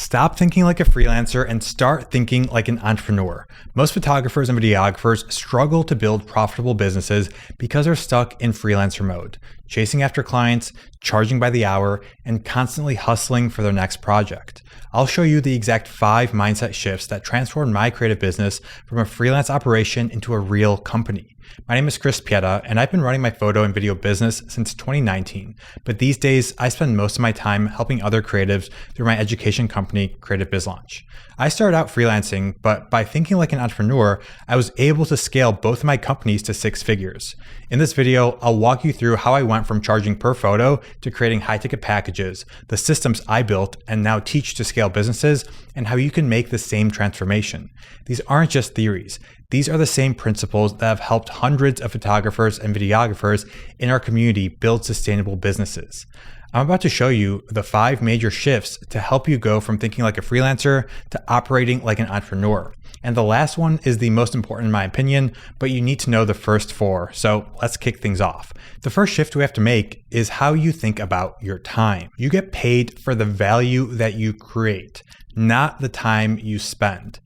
Stop thinking like a freelancer and start thinking like an entrepreneur. Most photographers and videographers struggle to build profitable businesses because they're stuck in freelancer mode, chasing after clients, charging by the hour, and constantly hustling for their next project. I'll show you the exact 5 mindset shifts that transformed my creative business from a freelance operation into a real company. My name is Pieta, and I've been running my photo and video business since 2019. But these days, I spend most of my time helping other creatives through my education company, Creative Biz Launch. I started out freelancing, but by thinking like an entrepreneur, I was able to scale both of my companies to 6 figures. In this video, I'll walk you through how I went from charging per photo to creating high-ticket packages, the systems I built and now teach to scale businesses, and how you can make the same transformation. These aren't just theories. These are the same principles that have helped hundreds of photographers and videographers in our community build sustainable businesses. I'm about to show you the 5 major shifts to help you go from thinking like a freelancer to operating like an entrepreneur. And the last one is the most important in my opinion, but you need to know the first 4. So let's kick things off. The first shift we have to make is how you think about your time. You get paid for the value that you create, not the time you spend.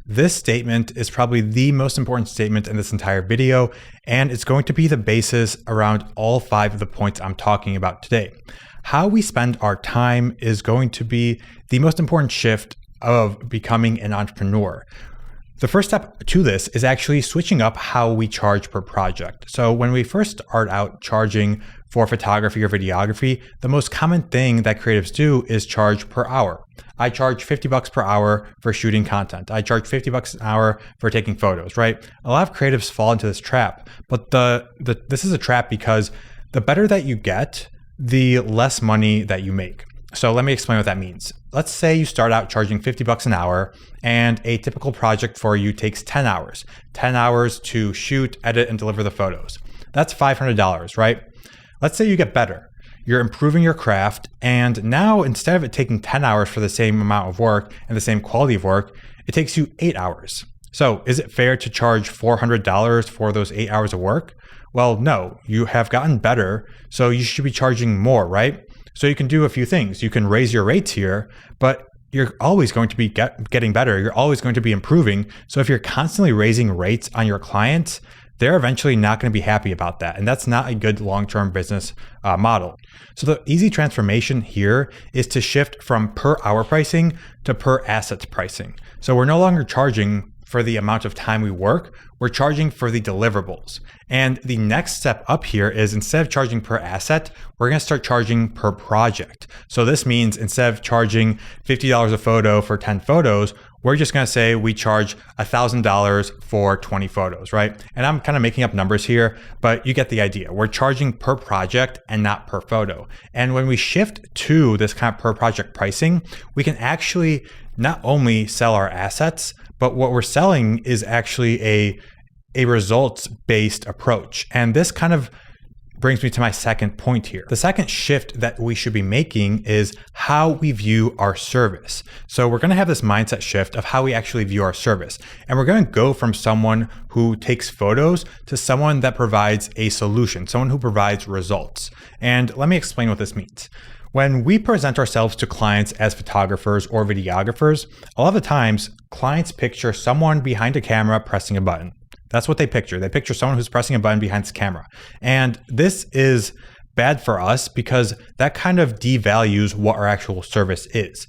This statement is probably the most important statement in this entire video, and it's going to be the basis around all 5 of the points I'm talking about today. How we spend our time is going to be the most important shift of becoming an entrepreneur. The first step to this is actually switching up how we charge per project. So when we first start out charging for photography or videography, the most common thing that creatives do is charge per hour. I charge $50 per hour for shooting content. I charge $50 an hour for taking photos, right? A lot of creatives fall into this trap, but this is a trap because the better that you get, the less money that you make. So let me explain what that means. Let's say you start out charging $50 an hour and a typical project for you takes 10 hours. 10 hours to shoot, edit, and deliver the photos. That's $500, right? Let's say you get better. You're improving your craft, and now instead of it taking 10 hours for the same amount of work and the same quality of work, it takes you 8 hours. So is it fair to charge $400 for those 8 hours of work? Well, no, you have gotten better, so you should be charging more, right? So you can do a few things. You can raise your rates here, but you're always going to be getting better. You're always going to be improving. So if you're constantly raising rates on your clients, they're eventually not going to be happy about that. And that's not a good long-term business model. So the easy transformation here is to shift from per hour pricing to per asset pricing. So we're no longer charging for the amount of time we work, we're charging for the deliverables. And the next step up here is instead of charging per asset, we're gonna start charging per project. So this means instead of charging $50 a photo for 10 photos, we're just gonna say we charge $1,000 for 20 photos, right? And I'm kind of making up numbers here, but you get the idea. We're charging per project and not per photo. And when we shift to this kind of per project pricing, we can actually not only sell our assets, but what we're selling is actually a results-based approach. And this kind of brings me to my second point here. The second shift that we should be making is how we view our service. So we're going to have this mindset shift of how we actually view our service. And we're going to go from someone who takes photos to someone that provides a solution, someone who provides results. And let me explain what this means. When we present ourselves to clients as photographers or videographers, a lot of the times clients picture someone behind a camera pressing a button. That's what they picture. They picture someone who's pressing a button behind this camera. And this is bad for us because that kind of devalues what our actual service is.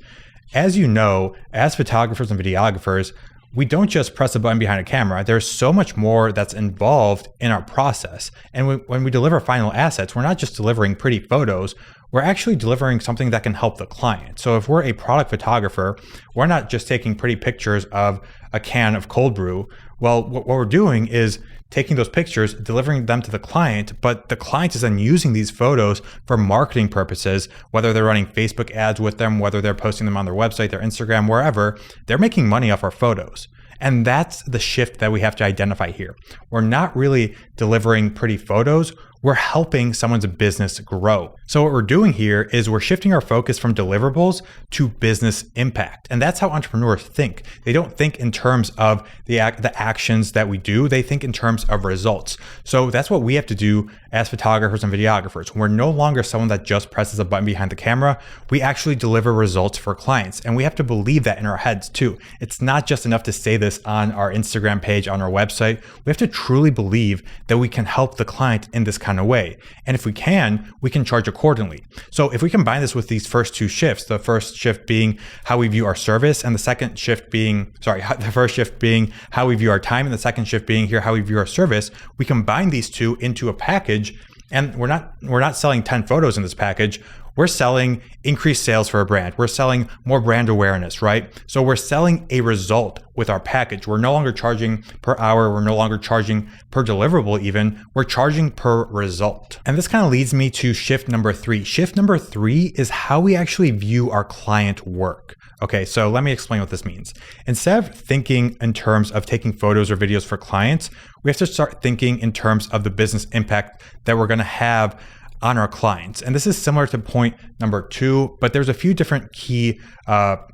As you know, as photographers and videographers, we don't just press a button behind a camera. There's so much more that's involved in our process. And when we deliver final assets, we're not just delivering pretty photos, we're actually delivering something that can help the client. So if we're a product photographer, we're not just taking pretty pictures of a can of cold brew. Well, what we're doing is taking those pictures, delivering them to the client, but the client is then using these photos for marketing purposes, whether they're running Facebook ads with them, whether they're posting them on their website, their Instagram, wherever, they're making money off our photos. And that's the shift that we have to identify here. We're not really delivering pretty photos. we're helping someone's business grow. So what we're doing here is we're shifting our focus from deliverables to business impact. And that's how entrepreneurs think. They don't think in terms of the actions that we do. They think in terms of results. So that's what we have to do as photographers and videographers. We're no longer someone that just presses a button behind the camera. We actually deliver results for clients. And we have to believe that in our heads too. It's not just enough to say this on our Instagram page, on our website. We have to truly believe that we can help the client in this kind of way. And if we can charge accordingly. So if we combine this with these first two shifts, the first shift being how we view our service, and the second shift being, the first shift being how we view our time, and the second shift being here how we view our service, we combine these two into a package. And we're not selling 10 photos in this package. We're selling increased sales for a brand. We're selling more brand awareness, right? So we're selling a result with our package. We're no longer charging per hour. We're no longer charging per deliverable even. We're charging per result. And this kind of leads me to shift number 3. Shift number 3 is how we actually view our client work. Okay, so let me explain what this means. Instead of thinking in terms of taking photos or videos for clients, we have to start thinking in terms of the business impact that we're going to have on our clients. And this is similar to point number 2, but there's a few different key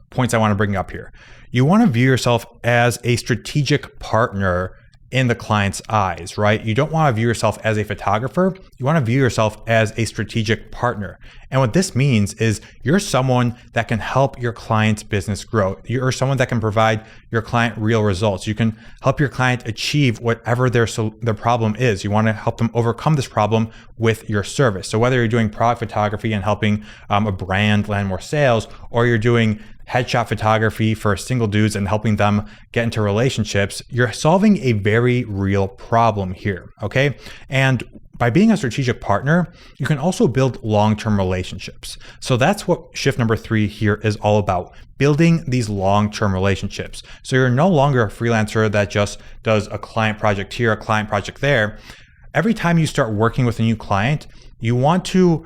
points I want to bring up here. You want to view yourself as a strategic partner in the client's eyes, right? You don't want to view yourself as a photographer. You want to view yourself as a strategic partner. And what this means is you're someone that can help your client's business grow. You're someone that can provide your client real results. You can help your client achieve whatever their problem is. You want to help them overcome this problem with your service. So whether you're doing product photography and helping a brand land more sales, or you're doing headshot photography for single dudes and helping them get into relationships, you're solving a very real problem here, okay? And by being a strategic partner, you can also build long-term relationships. So that's what shift number 3 here is all about, building these long-term relationships. So you're no longer a freelancer that just does a client project here, a client project there. Every time you start working with a new client, you want to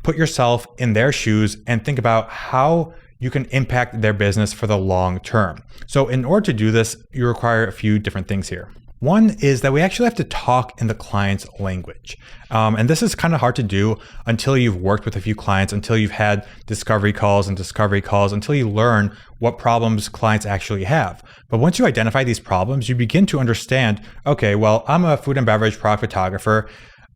put yourself in their shoes and think about how you can impact their business for the long term. So in order to do this, you require a few different things here. One is that we actually have to talk in the client's language. And this is kind of hard to do until you've worked with a few clients, until you've had discovery calls, until you learn what problems clients actually have. But once you identify these problems, you begin to understand, okay, well, I'm a food and beverage product photographer.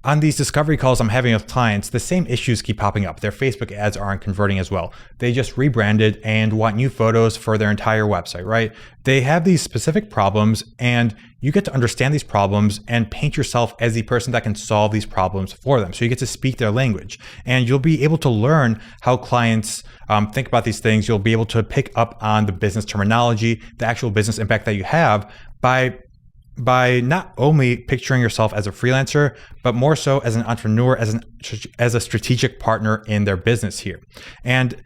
On these discovery calls I'm having with clients, the same issues keep popping up. Their Facebook ads aren't converting as well. They just rebranded and want new photos for their entire website, right? They have these specific problems, and you get to understand these problems and paint yourself as the person that can solve these problems for them. So you get to speak their language, and you'll be able to learn how clients think about these things. You'll be able to pick up on the business terminology, the actual business impact that you have by not only picturing yourself as a freelancer, but more so as an entrepreneur, as a strategic partner in their business here. And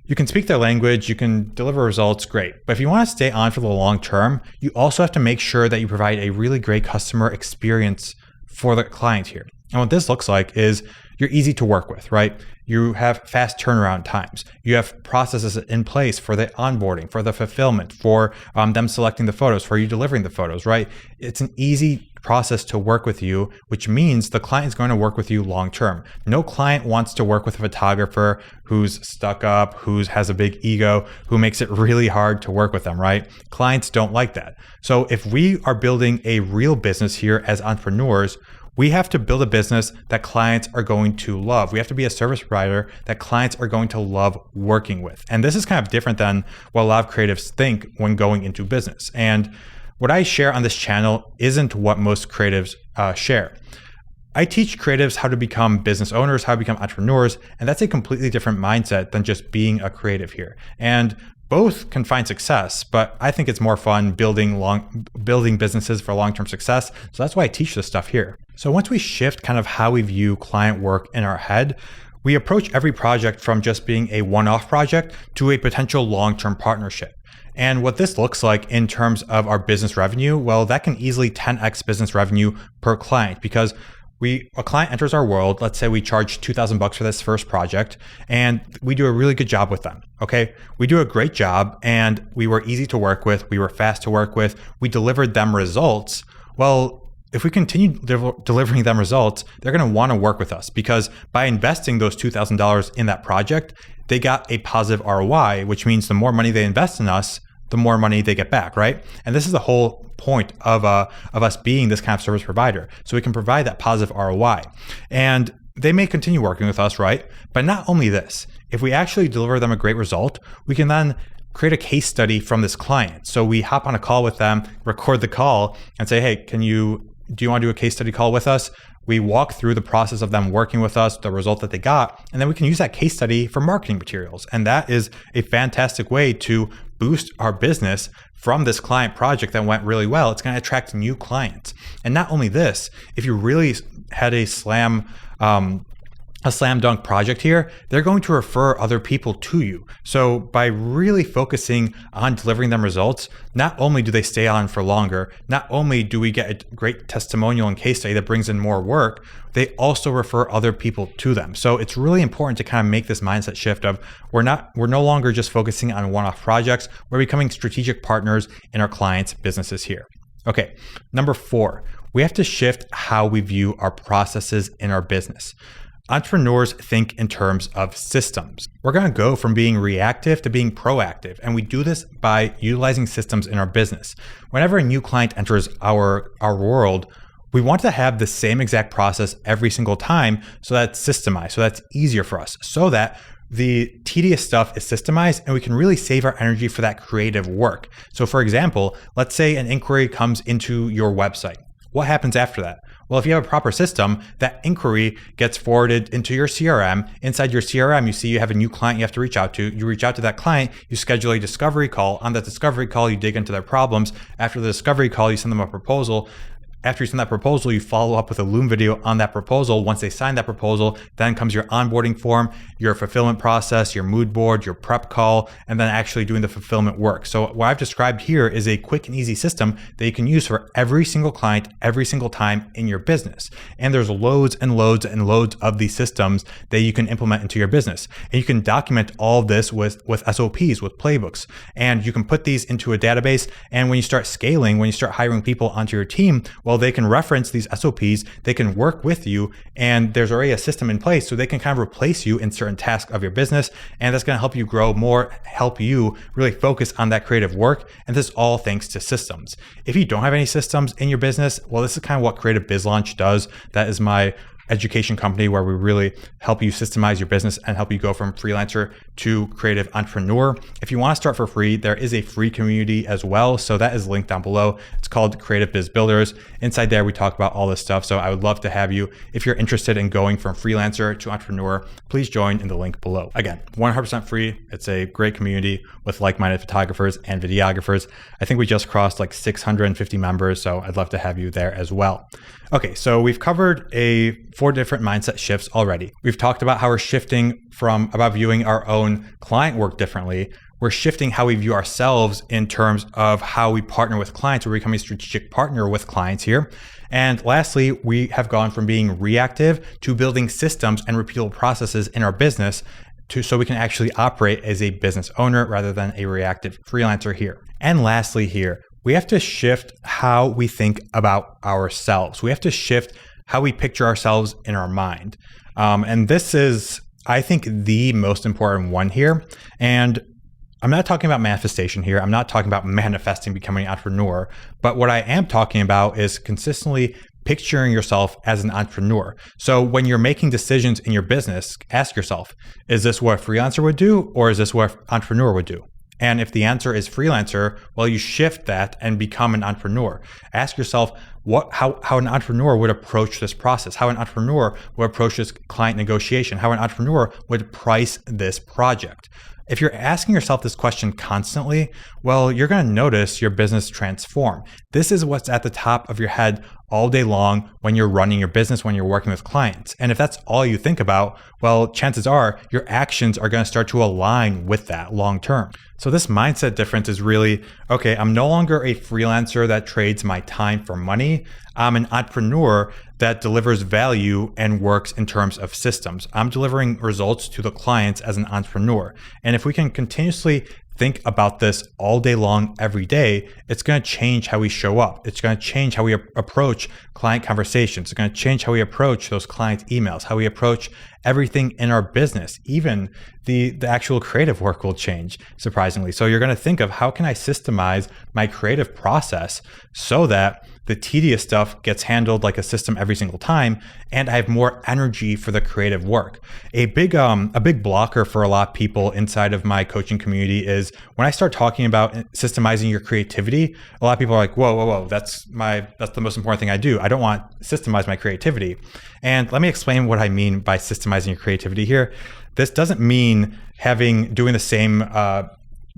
you can speak their language, you can deliver results, great. But if you want to stay on for the long term, you also have to make sure that you provide a really great customer experience for the client here. And what this looks like is you're easy to work with, right? You have fast turnaround times. You have processes in place for the onboarding, for the fulfillment, for them selecting the photos, for you delivering the photos, right? It's an easy process to work with you, which means the client is going to work with you long term. No client wants to work with a photographer who's stuck up, who has a big ego, who makes it really hard to work with them, right? Clients don't like that. So if we are building a real business here as entrepreneurs, we have to build a business that clients are going to love. We have to be a service provider that clients are going to love working with. And this is kind of different than what a lot of creatives think when going into business. And what I share on this channel isn't what most creatives share. I teach creatives how to become business owners, how to become entrepreneurs, and that's a completely different mindset than just being a creative here. And both can find success, but I think it's more fun building businesses for long-term success. So that's why I teach this stuff here. So once we shift kind of how we view client work in our head, we approach every project from just being a one-off project to a potential long-term partnership. And what this looks like in terms of our business revenue, well, that can easily 10x business revenue per client, because a client enters our world. Let's say we charge $2,000 for this first project, and we do a really good job with them. Okay, we do a great job, and we were easy to work with. We were fast to work with. We delivered them results. Well, if we continue delivering them results, they're going to want to work with us, because by investing those $2,000 in that project, they got a positive ROI, which means the more money they invest in us, the more money they get back, right? And this is the whole point of us being this kind of service provider. So we can provide that positive ROI. And they may continue working with us, right? But not only this, if we actually deliver them a great result, we can then create a case study from this client. So we hop on a call with them, record the call, and say, hey, do you want to do a case study call with us? We walk through the process of them working with us, the result that they got, and then we can use that case study for marketing materials. And that is a fantastic way to boost our business from this client project that went really well. It's going to attract new clients. And not only this, if you really had a slam dunk project here, they're going to refer other people to you. So by really focusing on delivering them results, not only do they stay on for longer, not only do we get a great testimonial and case study that brings in more work, they also refer other people to them. So it's really important to kind of make this mindset shift of we're no longer just focusing on one-off projects, we're becoming strategic partners in our clients' businesses here. Okay, number 4, we have to shift how we view our processes in our business. Entrepreneurs think in terms of systems. We're going to go from being reactive to being proactive, and we do this by utilizing systems in our business. Whenever a new client enters our world, we want to have the same exact process every single time, so that's systemized, so that's easier for us, so that the tedious stuff is systemized and we can really save our energy for that creative work. So for example, let's say an inquiry comes into your website. What happens after that? Well, if you have a proper system, that inquiry gets forwarded into your CRM. Inside your CRM, you see you have a new client you have to reach out to. You reach out to that client, you schedule a discovery call. On that discovery call, you dig into their problems. After the discovery call, you send them a proposal. After you send that proposal, you follow up with a Loom video on that proposal. Once they sign that proposal, then comes your onboarding form, your fulfillment process, your mood board, your prep call, and then actually doing the fulfillment work. So what I've described here is a quick and easy system that you can use for every single client, every single time in your business. And there's loads and loads and loads of these systems that you can implement into your business. And you can document all of this with SOPs, with playbooks. And you can put these into a database. And when you start scaling, when you start hiring people onto your team, well, they can reference these SOPs, they can work with you, and there's already a system in place so they can kind of replace you in certain tasks of your business, and that's going to help you grow more, help you really focus on that creative work, and this is all thanks to systems. If you don't have any systems in your business, well, this is kind of what Creative Biz Launch does. That is my education company where we really help you systemize your business and help you go from freelancer to creative entrepreneur. If you want to start for free, there is a free community as well. So that is linked down below. It's called Creative Biz Builders. Inside there, we talk about all this stuff. So I would love to have you. If you're interested in going from freelancer to entrepreneur, please join in the link below. Again, 100% free. It's a great community with like-minded photographers and videographers. I think we just crossed like 650 members. So I'd love to have you there as well. Okay, so we've covered 4 different mindset shifts already. We've talked about how we're shifting from about viewing our own client work differently. We're shifting how we view ourselves in terms of how we partner with clients. We're becoming a strategic partner with clients here. And lastly, we have gone from being reactive to building systems and repeatable processes in our business so we can actually operate as a business owner rather than a reactive freelancer here. And lastly here, we have to shift how we think about ourselves. We have to shift how we picture ourselves in our mind. And this is, I think, the most important one here. And I'm not talking about manifestation here. I'm not talking about manifesting becoming an entrepreneur. But what I am talking about is consistently picturing yourself as an entrepreneur. So when you're making decisions in your business, ask yourself, is this what a freelancer would do, or is this what an entrepreneur would do? And if the answer is freelancer, well, you shift that and become an entrepreneur. Ask yourself how an entrepreneur would approach this process, how an entrepreneur would approach this client negotiation, how an entrepreneur would price this project. If you're asking yourself this question constantly, well, you're going to notice your business transform. This is what's at the top of your head all day long when you're running your business, when you're working with clients. And if that's all you think about, well, chances are your actions are going to start to align with that long term. So this mindset difference is really, okay, I'm no longer a freelancer that trades my time for money. I'm an entrepreneur that delivers value and works in terms of systems. I'm delivering results to the clients as an entrepreneur. And if we can continuously think about this all day long, every day, it's going to change how we show up. It's going to change how we approach client conversations. It's going to change how we approach those client emails, how we approach everything in our business. Even the actual creative work will change, surprisingly. So you're going to think of, how can I systemize my creative process so that the tedious stuff gets handled like a system every single time, and I have more energy for the creative work. A big blocker for a lot of people inside of my coaching community is when I start talking about systemizing your creativity, a lot of people are like, whoa, that's the most important thing I do. I don't want to systemize my creativity. And let me explain what I mean by systemizing your creativity here. This doesn't mean doing the same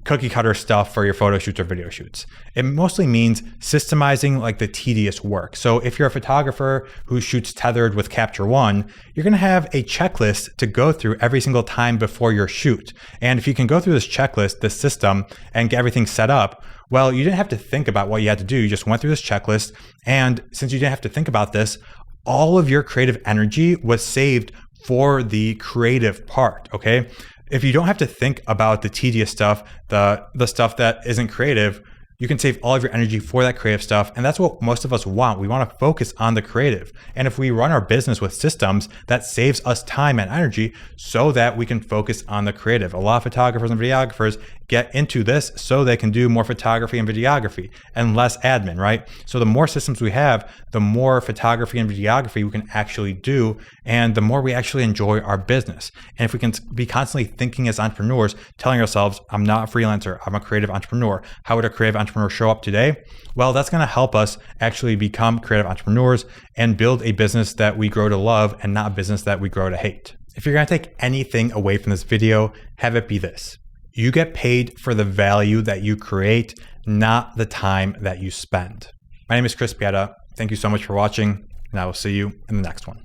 cookie cutter stuff for your photo shoots or video shoots. It mostly means systemizing like the tedious work. So if you're a photographer who shoots tethered with Capture One, you're going to have a checklist to go through every single time before your shoot. And if you can go through this checklist, this system, and get everything set up, well, you didn't have to think about what you had to do. You just went through this checklist. And since you didn't have to think about this, all of your creative energy was saved for the creative part, okay? If you don't have to think about the tedious stuff, the stuff that isn't creative, you can save all of your energy for that creative stuff. And that's what most of us want. We want to focus on the creative. And if we run our business with systems, that saves us time and energy so that we can focus on the creative. A lot of photographers and videographers get into this so they can do more photography and videography and less admin, right? So the more systems we have, the more photography and videography we can actually do, and the more we actually enjoy our business. And if we can be constantly thinking as entrepreneurs, telling ourselves, I'm not a freelancer, I'm a creative entrepreneur. How would a creative entrepreneur show up today? Well, that's going to help us actually become creative entrepreneurs and build a business that we grow to love and not a business that we grow to hate. If you're going to take anything away from this video, have it be this. You get paid for the value that you create, not the time that you spend. My name is Pieta. Thank you so much for watching, and I will see you in the next one.